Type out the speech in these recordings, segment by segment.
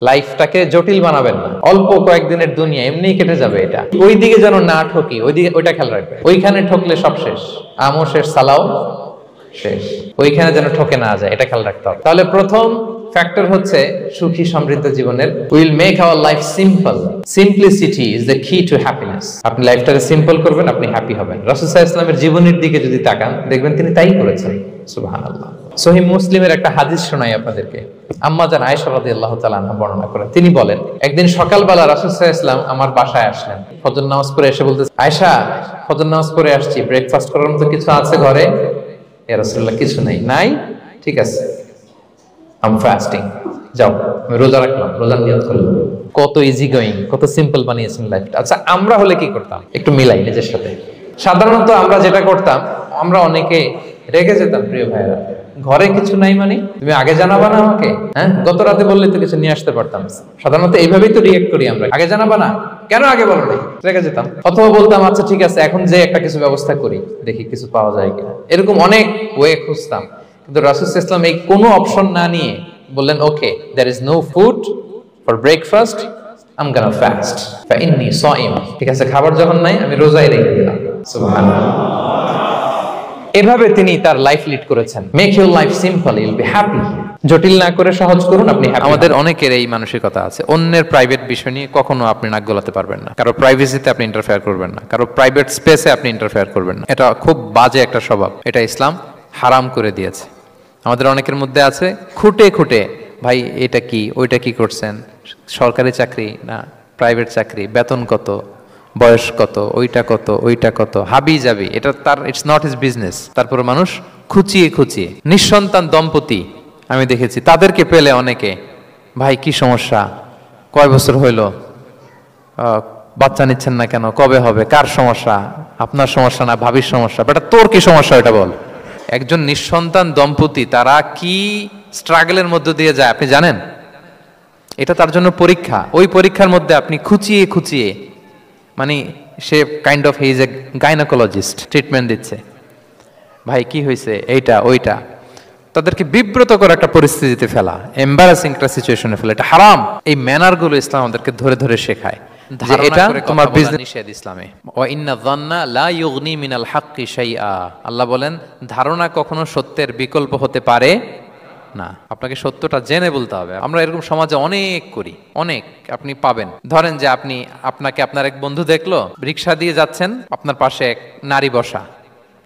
লাইফটাকে জটিল বানাবেন না। অল্প কয়েকদিনের দুনিয়া এমনিই কেটে যাবে। এটা ওই দিকে যেন না ঠকি, ওইটা খেয়াল রাখবে। ওইখানে ঠকলে সব শেষ, আমও শেষ, সালাও শেষ। ওইখানে যেন ঠকে না যায়, এটা খেয়াল রাখতে হবে। তাহলে প্রথম ফ্যাক্টর হচ্ছে সুখী সমৃদ্ধ জীবনের। Will make our life simple. Simplicity is the কি টু হ্যাপিনেস। আপনি লাইফটাকে সিম্পল করবেন, আপনি হ্যাপি হবেন। রাসূল সাল্লাল্লাহু আলাইহি ওয়াসাল্লামের জীবনের দিকে যদি তাকান, দেখবেন তিনি তাই করেছেন। সুবহানাল্লাহ। সহিহ মুসলিমের একটা হাদিস শোনাই আপনাদেরকে। আম্মা জান আয়েশা রাদিয়াল্লাহু তাআলা আনহা বর্ণনা করেন। তিনি বলেন, একদিন সকালবেলা রাসূল সাল্লাল্লাহু আলাইহি ওয়াসাল্লাম আমার বাসায় আসলেন। ফজর নামাজ পড়ে এসে বলতেছে, আয়েশা, ফজর নামাজ পড়ে আসছি, ব্রেকফাস্ট করার মতো কিছু আছে ঘরে? ইয়া রাসূলুল্লাহ, কিছু নাই। নাই? ঠিক আছে, আই এম ফাস্টিং। যাও, আমি রোজা রাখলাম, রোজার নিয়ত করলাম। কত ইজি গোয়িং, কত সিম্পল বানিয়েছেন লাইফটা। আচ্ছা, আমরা হলে কি করতাম? একটু মিলাই নিজের সাথে। সাধারণত আমরা যেটা করতাম, আমরা অনেকে রেগে যেতাম। প্রিয় ভাইরা, ঘরে কিছু নাই মানে তুমি আগে জানাবা না আমাকে? হ্যাঁ, গত রাতে বললে তো কিছু নিয়ে আসতে পারতাম। সাধারণত এইভাবেই তো রিয়েক্ট করি আমরা। আগে জানাবা না, কেন আগে বলো না? রেগে যেতাম। অথবা বলতাম, আচ্ছা ঠিক আছে, এখন যে একটা কিছু ব্যবস্থা করি, দেখি কিছু পাওয়া যায় কিনা। এরকম অনেক ওয়ে খুঁজতাম। কিন্তু রাসূল সাল্লাল্লাহু আলাইহি ওয়াসাল্লাম এই কোনো অপশন না নিয়ে বললেন, okay, there is no food for breakfast, I am gonna fast ফাইন্নী সাইম। ঠিক আছে, খাবার যখন নাই, আমি রোজাই রেখে দিলাম। সুবহানাল্লাহ। এভাবে তিনি তার লাইফ লিড করেছেন। Make your life simple, you will be happy. জটিল না করে সহজ করুন, আপনি হ্যাপি। আমাদের অনেকের এই মানসিকতা আছে, অন্যের প্রাইভেট বিষয় নিয়ে কখনো আপনি নাক গলাতে পারবেন না। কারো প্রাইভেসিতে আপনি ইন্টারফেয়ার করবেন না, কারো প্রাইভেট স্পেসে আপনি ইন্টারফেয়ার করবেন না। এটা খুব বাজে একটা স্বভাব, এটা ইসলাম হারাম করে দিয়েছে। আমাদের অনেকের মধ্যে আছে খুঁটে খুঁটে, ভাই এটা কি, ওইটা কি করছেন, সরকারি চাকরি না প্রাইভেট চাকরি, বেতন কত, বয়স কত, ওইটা কত, ওইটা কত, হাবি যাবি, এটা তার ইটস নট হিজ বিজনেস। তারপর মানুষ খুঁচিয়ে খুঁচিয়ে নিঃসন্তান দম্পতি আমি দেখেছি, তাদেরকে পেলে অনেকে, ভাই কি সমস্যা, কয় বছর হইল, বাচ্চা নিচ্ছেন না কেন, কবে হবে, কার সমস্যা? আপনার সমস্যা না ভাবির সমস্যা। বেটা তোর কি সমস্যা এটা বল। একজন নিঃসন্তান দম্পতি তারা কি স্ট্রাগলের মধ্য দিয়ে যায় আপনি জানেন? এটা তার জন্য পরীক্ষা। ওই পরীক্ষার মধ্যে আপনি খুঁচিয়ে খুঁচিয়ে, মানে সে kind of he is a gynaecologist, treatment দিচ্ছে, ভাই কি হয়েছে, এইটা ওইটা, তাদেরকে বিব্রত করে একটা পরিস্থিতিতে ফেলা, এম্বারাসিং একটা সিচুয়েশনে ফেলা, এটা হারাম। এই ম্যানারগুলো ইসলাম আমাদেরকে ধরে ধরে শেখায় যে এটা তোমার বিজনেস নিষেধ ইসলামে। ওয়া ইন্না যান্না লা ইউগনি মিনাল হাক্কি শাইআ। আল্লাহ বলেন, ধারণা কখনো সত্যের বিকল্প হতে পারে না। আপনাকে সত্যটা জেনে বলতে হবে। আমরা এরকম সমাজে অনেক করি, অনেক। আপনি পাবেন, ধরেন যে আপনাকে আপনার এক বন্ধু দেখলো, রিক্সা দিয়ে যাচ্ছেন, আপনার পাশে এক নারী বসা,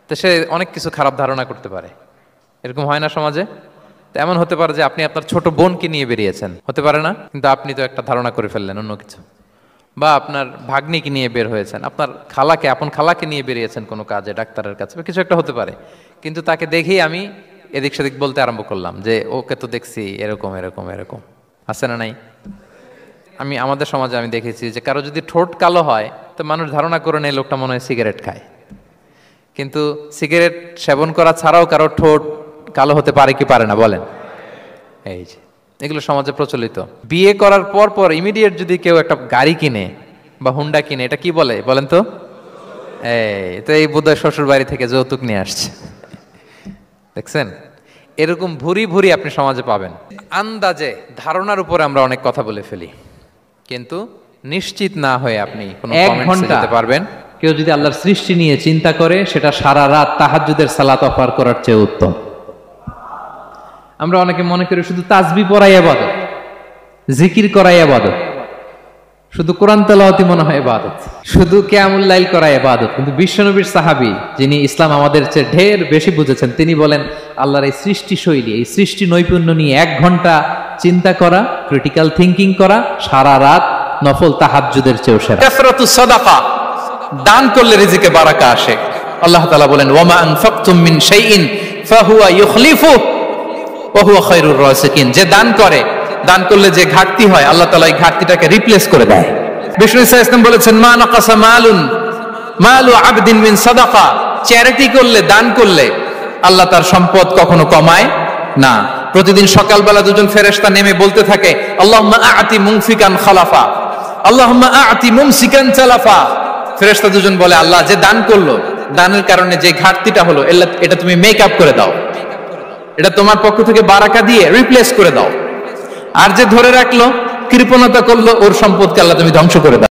তো সে অনেক কিছু খারাপ ধারণা করতে পারে। এরকম হয় না সমাজে? এমন হতে পারে যে আপনি আপনার ছোট বোনকে নিয়ে বেরিয়েছেন, হতে পারে না? কিন্তু আপনি তো একটা ধারণা করে ফেললেন অন্য কিছু। বা আপনার ভাগ্নিকে নিয়ে বের হয়েছেন, আপনার খালাকে, আপন খালাকে নিয়ে বেরিয়েছেন কোনো কাজে, ডাক্তারের কাছে, কিছু একটা হতে পারে। কিন্তু তাকে দেখেই আমি এদিক সেদিক বলতে আরম্ভ করলাম যে ওকে তো দেখছি এরকম এরকম এরকম। আছে না নাই? আমাদের সমাজে আমি দেখেছি যে কারো যদি ঠোঁট কালো হয়, তো মানুষ ধারণা করে নেয় লোকটা মনে হয় সিগারেট খায়। কিন্তু সিগারেট সেবন করা ছাড়াও কারো ঠোঁট কালো হতে পারে কি পারে না বলেন? এই যে এগুলো সমাজে প্রচলিত। বিয়ে করার পর পর ইমিডিয়েট যদি কেউ একটা গাড়ি কিনে বা হুন্ডা কিনে, এটা কি বলে বলেন তো? এই বোধহয় শ্বশুর বাড়ি থেকে যৌতুক নিয়ে আসছে। দেখছেন, এরকম ভুরি ভুরি আপনি সমাজে পাবেন। আন্দাজে ধারণার উপরে আমরা অনেক কথা বলে ফেলি, কিন্তু নিশ্চিত না হয়ে আপনি কোনো কমেন্টসে যেতে পারবেন। কেউ যদি আল্লাহর সৃষ্টি নিয়ে চিন্তা করে, সেটা সারা রাত তাহাজ্জুদের সালাত অফার করার চেয়ে উত্তম। আমরা অনেকে মনে করি শুধু তাসবিহ পড়াই ইবাদত, জিকির করাই ইবাদত, শুধু কোরআন তেলাওয়াতই মনে হয় ইবাদত, শুধু কিয়ামুল লাইল করা ইবাদত। কিন্তু বিশ্বনবীর সাহাবী, যিনি ইসলাম আমাদের চেয়ে ঢের বেশি বুঝেছেন, তিনি বলেন আল্লাহর এই সৃষ্টি শৈলী, এই সৃষ্টি নৈপুণ্য নিয়ে 1 ঘন্টা চিন্তা করা, ক্রিটিক্যাল থিঙ্কিং করা, সারা রাত নফল তাহাজ্জুদের চেয়েও সেরা। কাসরাতুস সাদাকা, দান করলে রিজিকে বারাকা আসে। আল্লাহ তাআলা বলেন, ওয়ামা আনফাকতুম মিন শাইইন ফাহুয়া ইউখলিফু ওয়া হুয়া খায়রুর রাসিকিন। যে দান করলে যে ঘাটতি হয়, আল্লাহ তাআলা এই ঘাটতিটাকে রিপ্লেস করে দেয়। বিষ্ণু সাল্লাল্লাহু আলাইহি ওয়াসাল্লাম বলেছেন, মা নাকাসা মালু আবদিন মিন সাদাকা। চ্যারিটি করলে, দান করলে আল্লাহ তার সম্পদ কখনো কমায় না। প্রতিদিন সকালবেলা দুজন ফেরেশতা নেমে বলতে থাকে, আল্লাহুম্মা আ'তি মুনফিকান খালাফা, আল্লাহুম্মা আ'তি মুমসিকান চালাফা। ফেরেশতা দুজন বলে, আল্লাহ যে দান করলো, দানের কারণে যে ঘাটতিটা হলো, এটা তুমি মেক আপ করে দাও, এটা তোমার পক্ষ থেকে বারাকা দিয়ে রিপ্লেস করে দাও। আর যে ধরে রাখলো, কৃপণতা করলো, ওর সম্পদকে আল্লাহ তুমি ধ্বংস করে দাও।